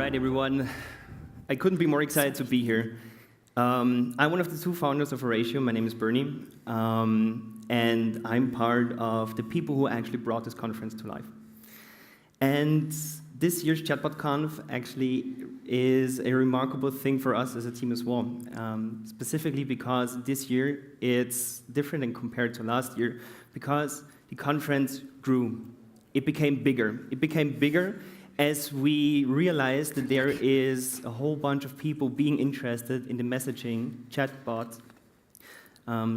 right, everyone. I couldn't be more excited to be here. I'm one of the two founders of Oratio. My name is Bernie, and I'm part of the people who actually brought this conference to life. And this year's ChatbotConf actually is a remarkable thing for us as a team as well, specifically because this year it's different than compared to last year because the conference grew. It became bigger. It became bigger as we realized that there is a whole bunch of people being interested in the messaging chatbot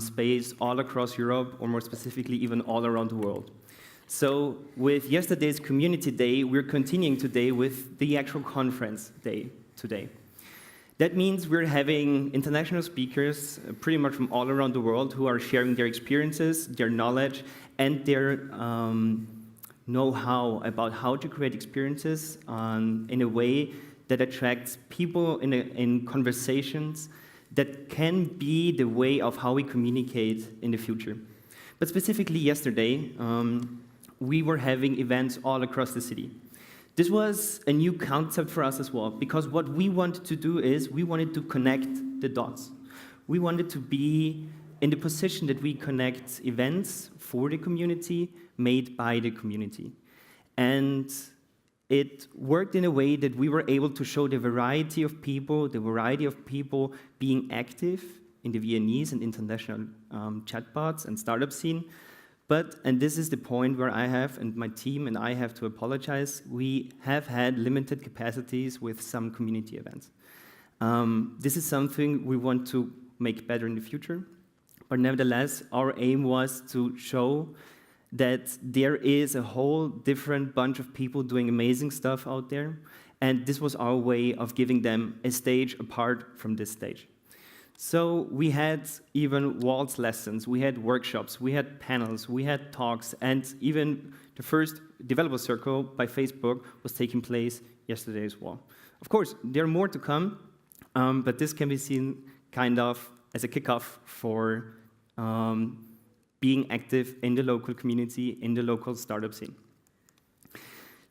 space all across Europe, or more specifically, even all around the world. So with yesterday's community day, we're continuing today with the actual conference day today. That means we're having international speakers pretty much from all around the world who are sharing their experiences, their knowledge, and their know-how about how to create experiences in a way that attracts people in conversations that can be the way of how we communicate in the future. But specifically yesterday, we were having events all across the city. This was a new concept for us as well, because what we wanted to do is we wanted to connect the dots. We wanted to be in the position that we connect events for the community, made by the community. And it worked in a way that we were able to show the variety of people being active in the Viennese and international chatbots and startup scene. But, and this is the point where I have, and my team and I have to apologize, we have had limited capacities with some community events. This is something we want to make better in the future. But nevertheless, our aim was to show that there is a whole different bunch of people doing amazing stuff out there, and this was our way of giving them a stage apart from this stage. So we had even waltz lessons, we had workshops, we had panels, we had talks, and even the first developer circle by Facebook was taking place yesterday as well. Of course, there are more to come, but this can be seen kind of as a kickoff for being active in the local community, in the local startup scene.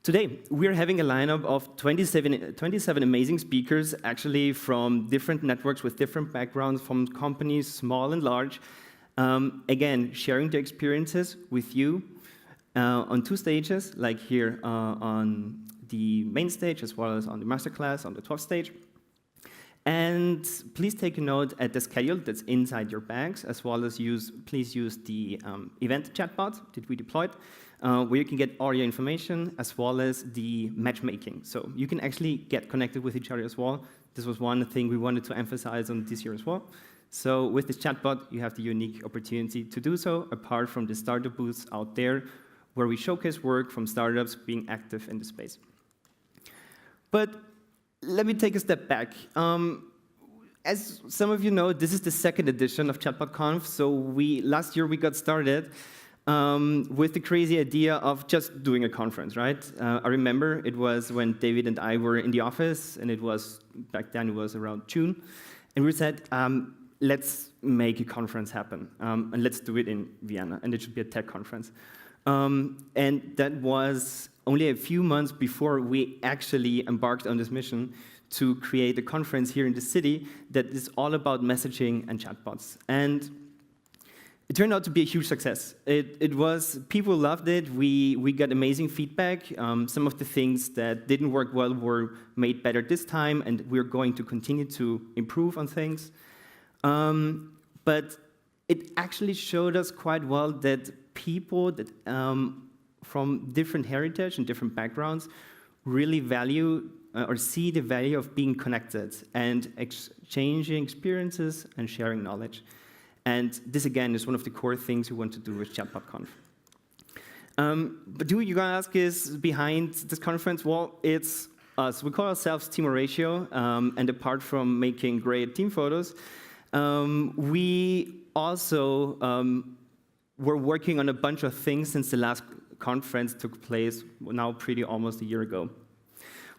Today, we're having a lineup of 27 amazing speakers, actually from different networks with different backgrounds, from companies, small and large, again, sharing their experiences with you on two stages, like here on the main stage, as well as on the masterclass on the 12th stage. And please take a note at the schedule that's inside your bags, as well as please use the event chatbot that we deployed, where you can get all your information, as well as the matchmaking. So you can actually get connected with each other as well. This was one thing we wanted to emphasize on this year as well. So with this chatbot, you have the unique opportunity to do so, apart from the startup booths out there, where we showcase work from startups being active in the space. But let me take a step back. As some of you know, this is the second edition of ChatbotConf. So last year we got started with the crazy idea of just doing a conference, right? I remember it was when David and I were in the office, and back then it was around June, and we said, let's make a conference happen, and let's do it in Vienna, and it should be a tech conference. And that was only a few months before we actually embarked on this mission to create a conference here in the city that is all about messaging and chatbots. And it turned out to be a huge success. People loved it. We got amazing feedback. Some of the things that didn't work well were made better this time, and we're going to continue to improve on things. But it actually showed us quite well that people that from different heritage and different backgrounds really value or see the value of being connected and exchanging experiences and sharing knowledge. And this, again, is one of the core things we want to do with ChatbotConf. But who you're going to ask is behind this conference? Well, it's us. We call ourselves Team Oratio, and apart from making great team photos, we also we're working on a bunch of things since the last conference took place now almost a year ago.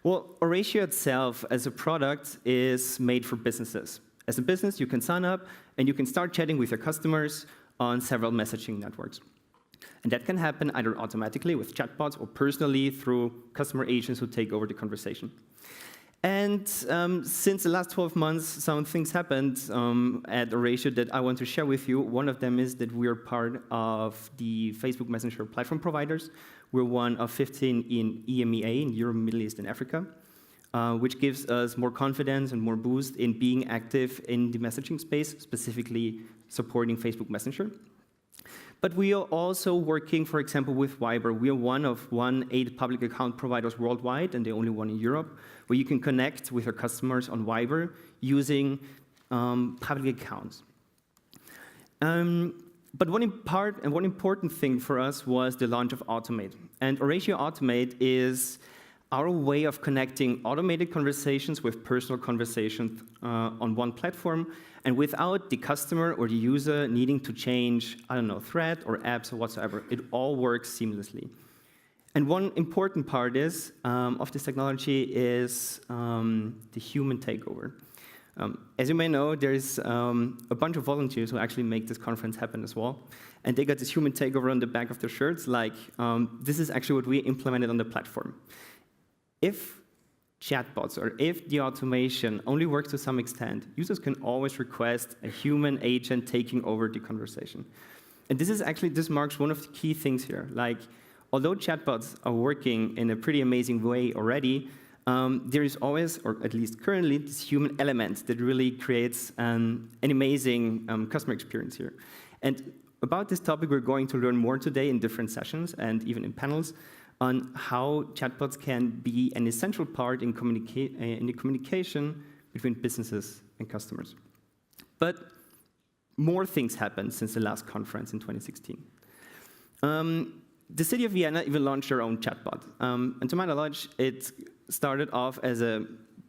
Well, Oratio itself as a product is made for businesses. As a business, you can sign up and you can start chatting with your customers on several messaging networks. And that can happen either automatically with chatbots or personally through customer agents who take over the conversation. And since the last 12 months, some things happened at Oratio that I want to share with you. One of them is that we're part of the Facebook Messenger platform providers. We're one of 15 in EMEA, in Europe, Middle East, and Africa, which gives us more confidence and more boost in being active in the messaging space, specifically supporting Facebook Messenger. But we are also working, for example, with Viber. We are one of 8 public account providers worldwide, and the only one in Europe, where you can connect with your customers on Viber using public accounts. But one important thing for us was the launch of Automate. And Oratio Automate is our way of connecting automated conversations with personal conversations on one platform, and without the customer or the user needing to change, I don't know, thread or apps or whatsoever. It all works seamlessly. And one important part of this technology is the human takeover. As you may know, there's a bunch of volunteers who actually make this conference happen as well. And they got this human takeover on the back of their shirts, like, this is actually what we implemented on the platform. If chatbots or if the automation only works to some extent, users can always request a human agent taking over the conversation. And this marks one of the key things here. Like, although chatbots are working in a pretty amazing way already, there is always, or at least currently, this human element that really creates an amazing customer experience here. And about this topic, we're going to learn more today in different sessions and even in panels on how chatbots can be an essential part in the communication between businesses and customers. But more things happened since the last conference in 2016. The city of Vienna even launched their own chatbot. And to my knowledge, it started off as a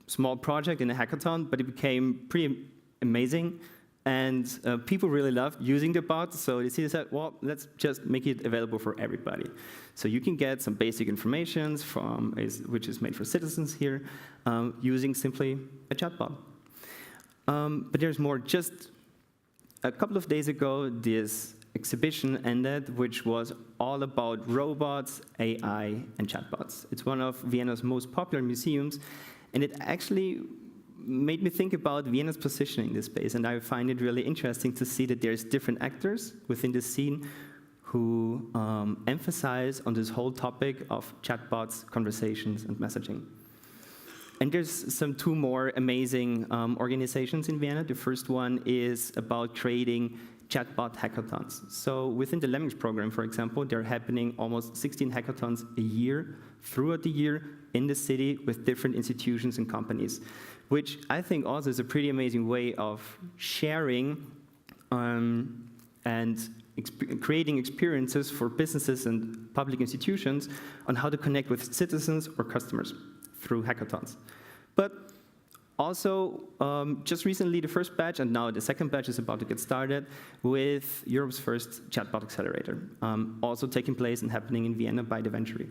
small project in a hackathon, but it became pretty amazing. And people really loved using the bot, so the city said, well, let's just make it available for everybody. So you can get some basic information which is made for citizens here, using simply a chatbot. But there's more. Just a couple of days ago, this exhibition ended, which was all about robots, AI, and chatbots. It's one of Vienna's most popular museums, and it actually made me think about Vienna's position in this space, and I find it really interesting to see that there's different actors within the scene who emphasize on this whole topic of chatbots, conversations, and messaging. And there's two more amazing organizations in Vienna. The first one is about creating chatbot hackathons. So within the Lemmings program, for example, they're happening almost 16 hackathons a year, throughout the year, in the city with different institutions and companies, which I think also is a pretty amazing way of sharing and creating experiences for businesses and public institutions on how to connect with citizens or customers through hackathons. But also, just recently, the first batch, and now the second batch is about to get started with Europe's first chatbot accelerator, also taking place and happening in Vienna by the Venturi.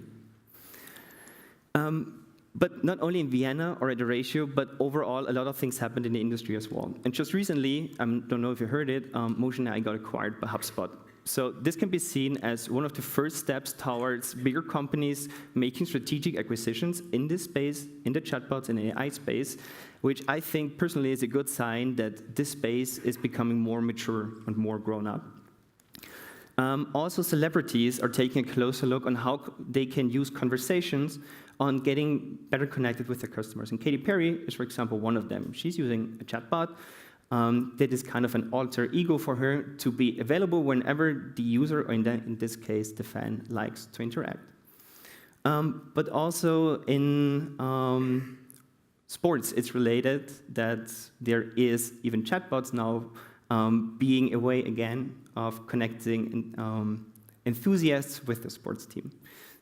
But not only in Vienna or at Oratio, but overall, a lot of things happened in the industry as well. And just recently, I don't know if you heard it, Motion AI got acquired by HubSpot. So this can be seen as one of the first steps towards bigger companies making strategic acquisitions in this space, in the chatbots and AI space, which I think personally is a good sign that this space is becoming more mature and more grown up. Also, celebrities are taking a closer look on how they can use conversations on getting better connected with their customers. And Katy Perry is, for example, one of them. She's using a chatbot that is kind of an alter ego for her to be available whenever the user, or in this case, the fan, likes to interact. But also in sports, it's related that there is even chatbots now being a way, again, of connecting enthusiasts with the sports team.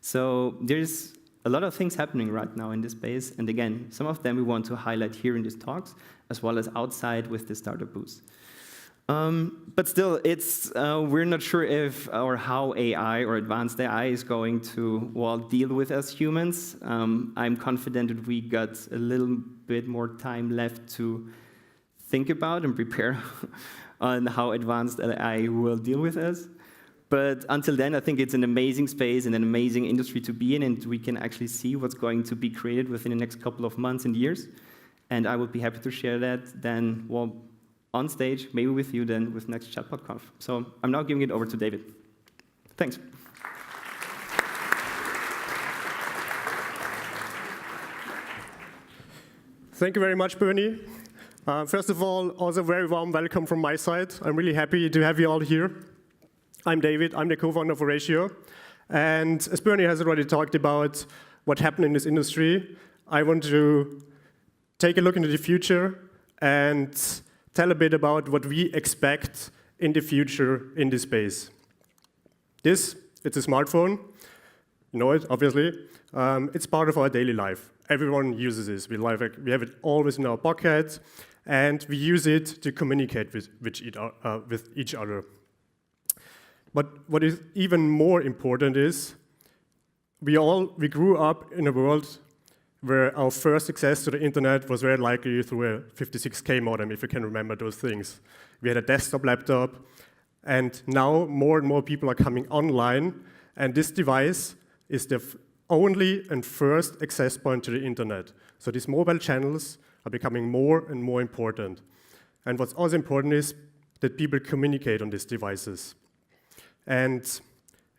So there's a lot of things happening right now in this space, and again, some of them we want to highlight here in these talks, as well as outside with the startup booths. But still, we're not sure if or how AI or advanced AI is going to, deal with us humans. I'm confident that we got a little bit more time left to think about and prepare on how advanced AI will deal with us. But until then, I think it's an amazing space and an amazing industry to be in, and we can actually see what's going to be created within the next couple of months and years. And I would be happy to share that then, well, on stage, maybe with you then with next ChatbotConf. So I'm now giving it over to David. Thanks. Thank you very much, Bernie. First of all, also a very warm welcome from my side. I'm really happy to have you all here. I'm David, I'm the co-founder of Oratio. And as Bernie has already talked about what happened in this industry, I want to take a look into the future and tell a bit about what we expect in the future in this space. It's a smartphone. You know it, obviously. It's part of our daily life. Everyone uses this. We have it always in our pocket, and we use it to communicate with each other. But what is even more important is we grew up in a world where our first access to the internet was very likely through a 56K modem, if you can remember those things. We had a desktop laptop, and now more and more people are coming online, and this device is the only and first access point to the internet. So these mobile channels are becoming more and more important. And what's also important is that people communicate on these devices. And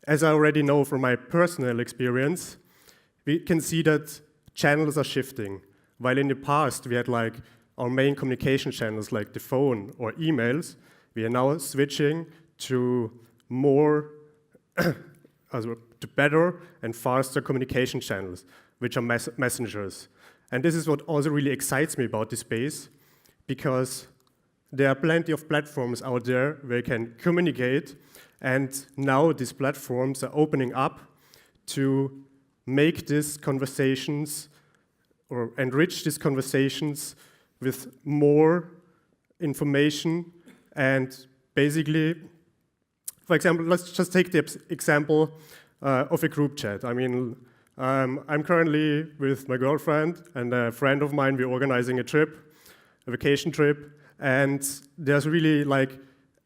as I already know from my personal experience, we can see that channels are shifting. While in the past we had like our main communication channels like the phone or emails, we are now switching to more to better and faster communication channels, which are messengers. And this is what also really excites me about this space, because there are plenty of platforms out there where you can communicate, and now these platforms are opening up to make these conversations or enrich these conversations with more information. And basically, for example, let's just take the example of a group chat. I mean, I'm currently with my girlfriend and a friend of mine. We're organizing a vacation trip, and there's really like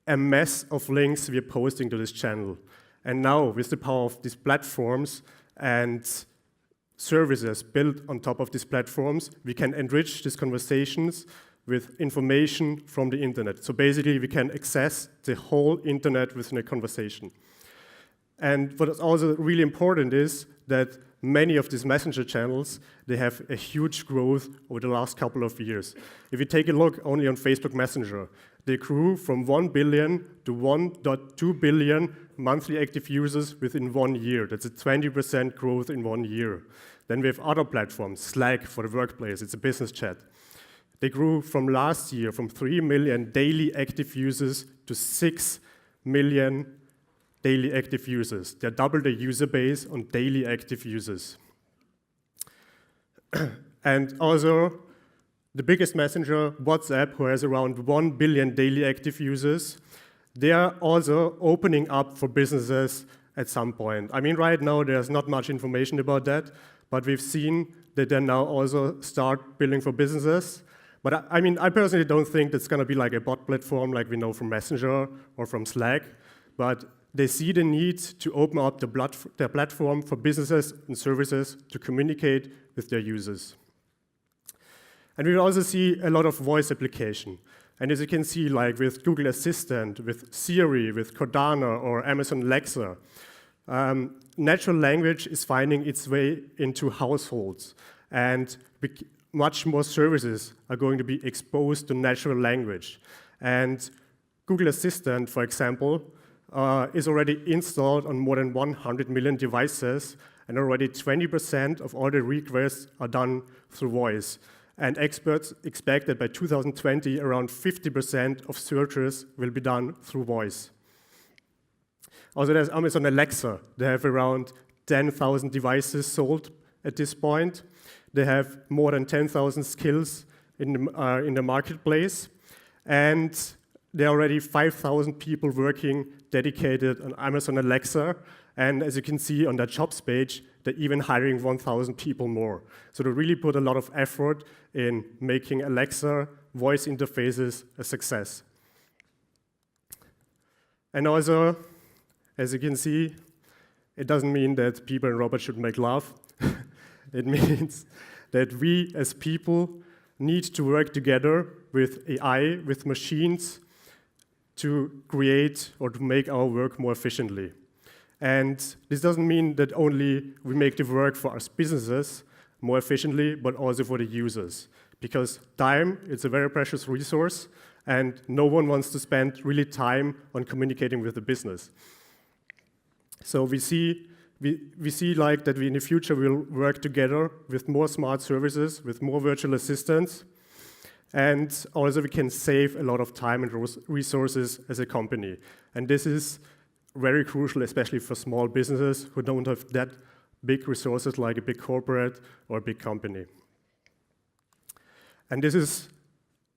a mess of links we're posting to this channel. And now, with the power of these platforms and services built on top of these platforms, we can enrich these conversations with information from the internet. So basically, we can access the whole internet within a conversation. And what is also really important is that many of these messenger channels, they have a huge growth over the last couple of years. If you take a look only on Facebook Messenger, they grew from 1 billion to 1.2 billion monthly active users within 1 year. That's a 20% growth in 1 year. Then we have other platforms, Slack for the workplace, it's a business chat. They grew from last year from 3 million daily active users to 6 million daily active users. They doubled the user base on daily active users. And also, the biggest messenger, WhatsApp, who has around 1 billion daily active users, they are also opening up for businesses at some point. I mean, right now, there's not much information about that, but we've seen that they now also start building for businesses. But I mean, I personally don't think that's going to be like a bot platform like we know from Messenger or from Slack, but they see the need to open up their platform for businesses and services to communicate with their users. And we also see a lot of voice application. And as you can see, like with Google Assistant, with Siri, with Cortana, or Amazon Alexa, natural language is finding its way into households. And much more services are going to be exposed to natural language. And Google Assistant, for example, is already installed on more than 100 million devices, and already 20% of all the requests are done through voice. And experts expect that by 2020, around 50% of searches will be done through voice. Also, there's Amazon Alexa. They have around 10,000 devices sold at this point. They have more than 10,000 skills in the marketplace. And there are already 5,000 people working dedicated on Amazon Alexa. And as you can see on their jobs page, they're even hiring 1,000 people more. So they really put a lot of effort in making Alexa voice interfaces a success. And also, as you can see, it doesn't mean that people and robots should make love. It means that we as people need to work together with AI, with machines, to create or to make our work more efficiently. And this doesn't mean that only we make the work for us businesses more efficiently, but also for the users. Because time, it's a very precious resource, and no one wants to spend really time on communicating with the business. So we see like that we in the future will work together with more smart services, with more virtual assistants, and also we can save a lot of time and resources as a company. And this is very crucial, especially for small businesses who don't have that big resources like a big corporate or a big company. And this is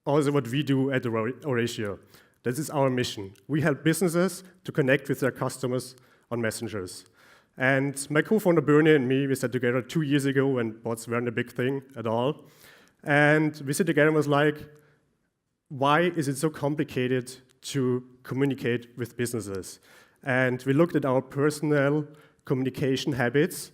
also what we do at Oratio. This is our mission. We help businesses to connect with their customers on messengers. And my co-founder Bernie and me, we sat together 2 years ago when bots weren't a big thing at all. And we sat together and was like, why is it so complicated to communicate with businesses? And we looked at our personal communication habits,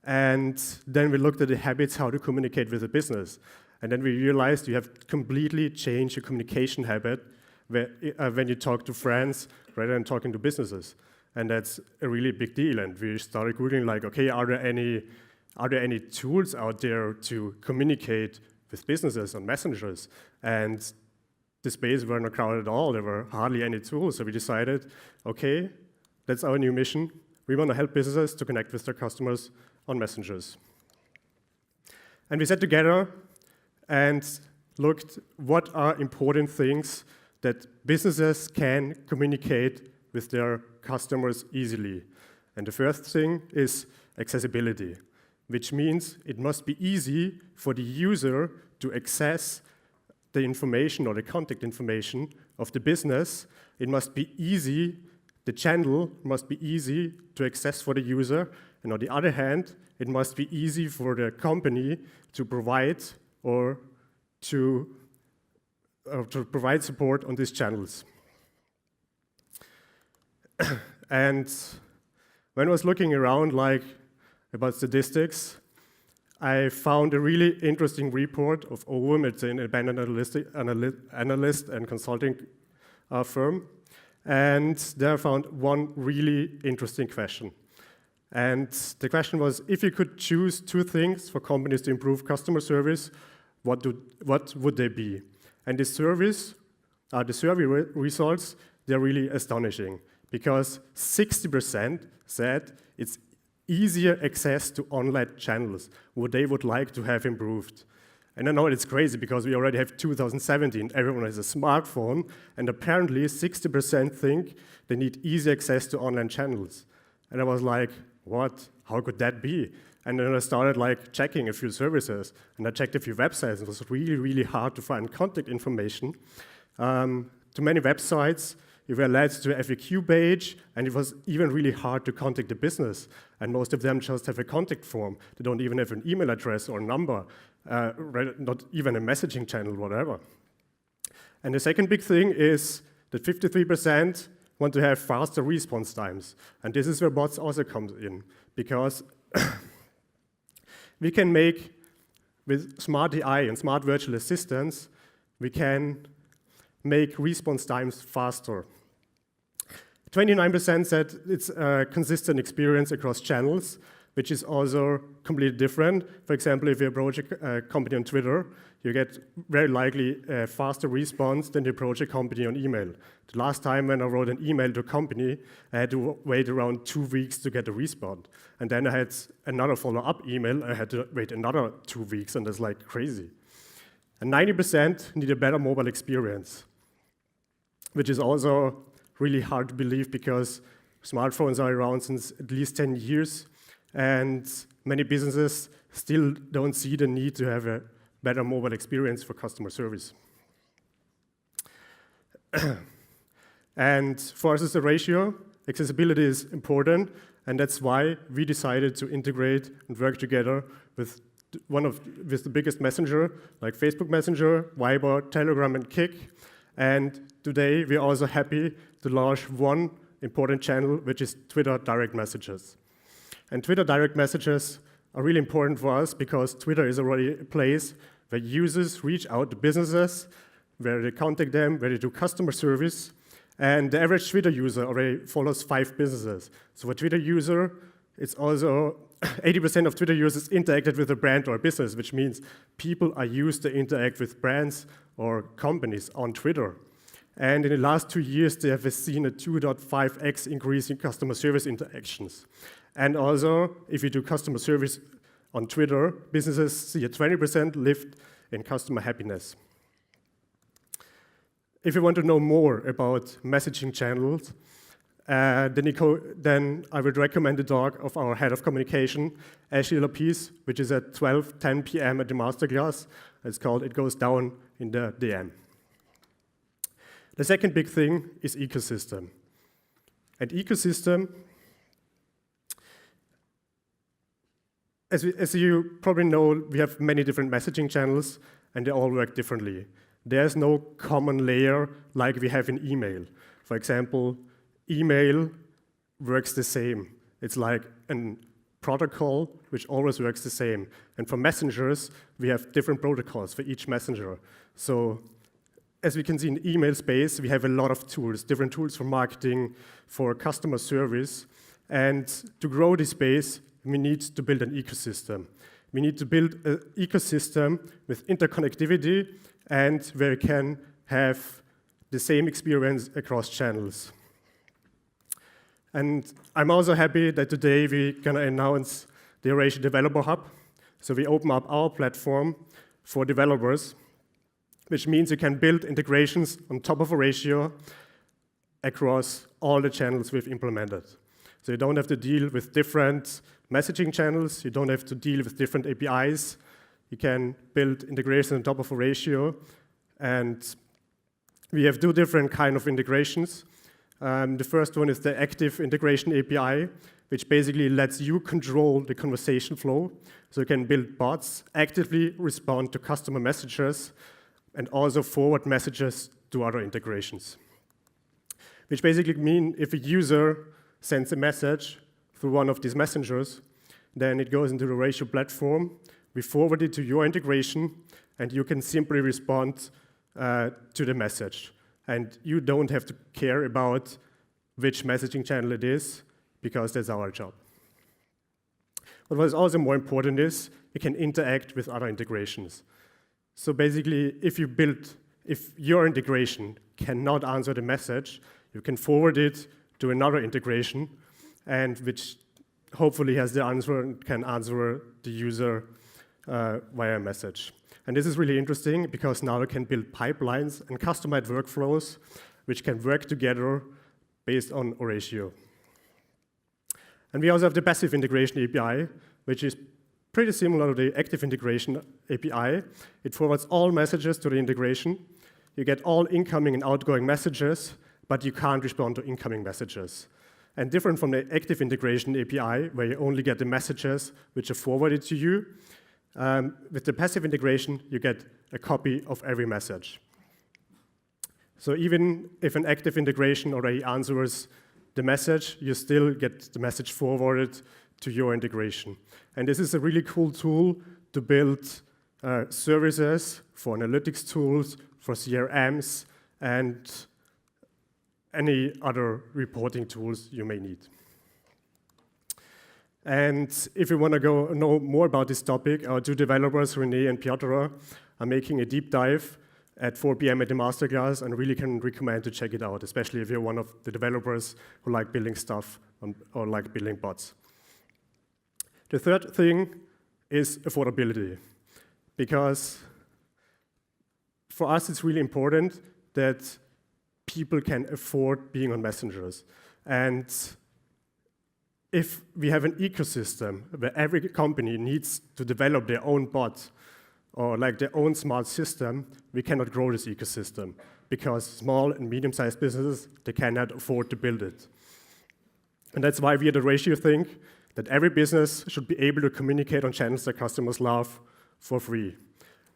and then we looked at the habits how to communicate with a business. And then we realized you have completely changed your communication habit when you talk to friends rather than talking to businesses. And that's a really big deal. And we started Googling like, okay, are there any tools out there to communicate with businesses on messengers? And the space were not crowded at all. There were hardly any tools. So we decided, okay, that's our new mission. We want to help businesses to connect with their customers on messengers. And we sat together and looked what are important things that businesses can communicate with their customers easily. And the first thing is accessibility, which means it must be easy for the user to access the information or the contact information of the business. It must be easy, the channel must be easy to access for the user. And on the other hand, it must be easy for the company to provide or to provide support on these channels. And when I was looking around like about statistics, I found a really interesting report of OWM. It's an independent analyst and consulting firm. And there I found one really interesting question. And the question was, if you could choose 2 things for companies to improve customer service, what would they be? And the survey results, they're really astonishing, because 60% said it's easier access to online channels, what they would like to have improved. And I know it's crazy because we already have 2017, everyone has a smartphone, and apparently 60% think they need easy access to online channels. And I was like, what? How could that be? And then I started like checking a few services, and I checked a few websites. It was really, really hard to find contact information. To many websites, you were led to a FAQ page, and it was even really hard to contact the business. And most of them just have a contact form. They don't even have an email address or number, not even a messaging channel, whatever. And the second big thing is that 53% want to have faster response times. And this is where bots also comes in, because we can make, with smart AI and smart virtual assistants, we can make response times faster. 29% said it's a consistent experience across channels, which is also completely different. For example, if you approach a company on Twitter, you get very likely a faster response than you approach a company on email. The last time when I wrote an email to a company, I had to wait around 2 weeks to get a response. And then I had another follow-up email, I had to wait another 2 weeks, and that's like crazy. And 90% need a better mobile experience, which is also really hard to believe because smartphones are around since at least 10 years, and many businesses still don't see the need to have a better mobile experience for customer service. And for us as Oratio, accessibility is important, and that's why we decided to integrate and work together with the biggest messenger, like Facebook Messenger, Viber, Telegram, and Kik. And today, we're also happy to launch one important channel, which is Twitter direct messages. And Twitter direct messages are really important for us because Twitter is already a place where users reach out to businesses, where they contact them, where they do customer service. And the average Twitter user already follows 5 businesses. So for a Twitter user, it's also 80% of Twitter users interacted with a brand or a business, which means people are used to interact with brands or companies on Twitter. And in the last 2 years, they have seen a 2.5x increase in customer service interactions. And also, if you do customer service on Twitter, businesses see a 20% lift in customer happiness. If you want to know more about messaging channels, then I would recommend the talk of our head of communication, Ashley Lapis, which is at 12:10 p.m. at the masterclass. It's called It Goes Down in the DM. The second big thing is ecosystem. And ecosystem, as you probably know, we have many different messaging channels, and they all work differently. There's no common layer like we have in email. For example, email works the same. It's like a protocol which always works the same. And for messengers, we have different protocols for each messenger. So as we can see in the email space, we have a lot of tools, different tools for marketing, for customer service. And to grow this space, we need to build an ecosystem. We need to build an ecosystem with interconnectivity and where we can have the same experience across channels. And I'm also happy that today we're going to announce the Oratio Developer Hub. So we open up our platform for developers, which means you can build integrations on top of Oratio across all the channels we've implemented. So you don't have to deal with different messaging channels. You don't have to deal with different APIs. You can build integrations on top of Oratio. And we have 2 different kinds of integrations. The first one is the active integration API, which basically lets you control the conversation flow. So you can build bots, actively respond to customer messages, and also forward messages to other integrations. Which basically means if a user sends a message through one of these messengers, then it goes into the Oratio platform. We forward it to your integration, and you can simply respond to the message. And you don't have to care about which messaging channel it is, because that's our job. But what is also more important is you can interact with other integrations. So basically, if your integration cannot answer the message, you can forward it to another integration, and which hopefully has the answer and can answer the user via message. And this is really interesting because now we can build pipelines and customized workflows which can work together based on Oratio. And we also have the passive integration API, which is pretty similar to the active integration API. It forwards all messages to the integration. You get all incoming and outgoing messages, but you can't respond to incoming messages. And different from the active integration API, where you only get the messages which are forwarded to you, with the passive integration, you get a copy of every message. So even if an active integration already answers the message, you still get the message forwarded to your integration. And this is a really cool tool to build services for analytics tools, for CRMs, and any other reporting tools you may need. And if you want to know more about this topic, our 2 developers, Renee and Piotr, are making a deep dive at 4 p.m. at the masterclass, and really can recommend to check it out, especially if you're one of the developers who like building stuff or like building bots. The third thing is affordability, because for us it's really important that people can afford being on messengers. And if we have an ecosystem where every company needs to develop their own bot or like their own smart system, we cannot grow this ecosystem because small and medium-sized businesses, they cannot afford to build it. And that's why we at Oratio think that every business should be able to communicate on channels that customers love for free.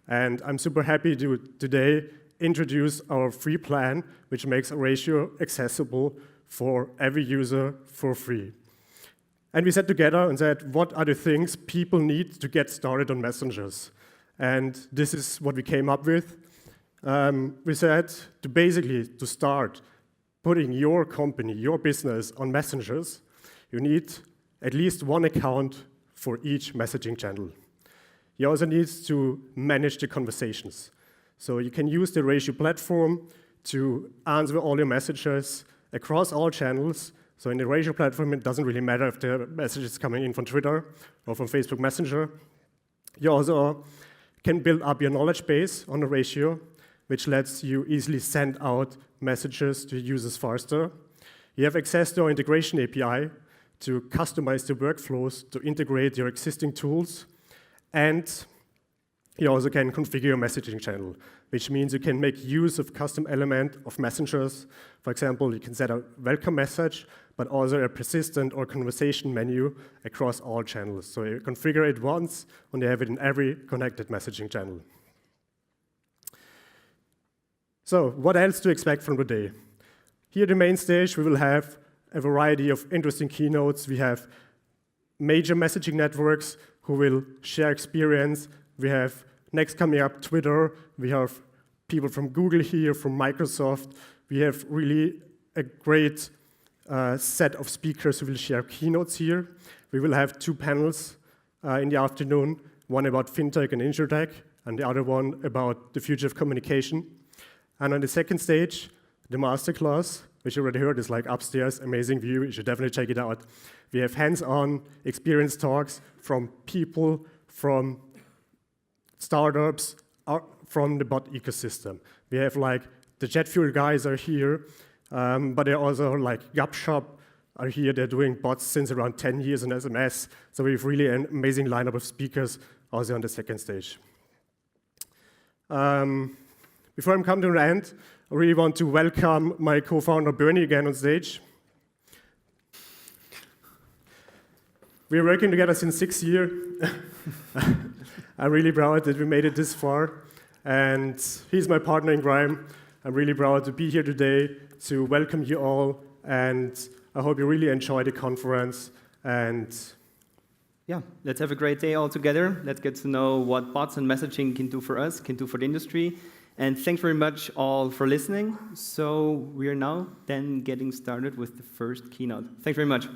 And I'm super happy to today introduce our free plan, which makes Oratio accessible for every user for free. And we sat together and said, what are the things people need to get started on messengers? And this is what we came up with. We said to start putting your company, your business on messengers, you need at least one account for each messaging channel. You also need to manage the conversations. So you can use the Oratio platform to answer all your messages across all channels. So in the Oratio platform, it doesn't really matter if the message is coming in from Twitter or from Facebook Messenger. You also can build up your knowledge base on Oratio, which lets you easily send out messages to users faster. You have access to our integration API to customize the workflows, to integrate your existing tools. And you also can configure your messaging channel, which means you can make use of custom element of messengers. For example, you can set a welcome message, but also a persistent or conversation menu across all channels. So you configure it once, and you have it in every connected messaging channel. So what else to expect from today? Here at the main stage, we will have a variety of interesting keynotes. We have major messaging networks who will share experience. We have next coming up Twitter. We have people from Google here, from Microsoft. We have really a great set of speakers who will share keynotes here. We will have 2 panels in the afternoon, one about fintech and insurtech, and the other one about the future of communication. And on the second stage, the masterclass, which you already heard is like upstairs, amazing view, you should definitely check it out. We have hands-on experience talks from people, from startups, from the bot ecosystem. We have like the jet fuel guys are here, but they're also like Gupshop are here. They're doing bots since around 10 years on SMS. So we have really an amazing lineup of speakers also on the second stage. Before I'm coming to an end, I really want to welcome my co-founder Bernie again on stage. We're working together since 6 years. I'm really proud that we made it this far. And he's my partner in crime. I'm really proud to be here today to welcome you all. And I hope you really enjoy the conference. And yeah, let's have a great day all together. Let's get to know what bots and messaging can do for us, can do for the industry. And thanks very much all for listening. So we are now then getting started with the first keynote. Thanks very much.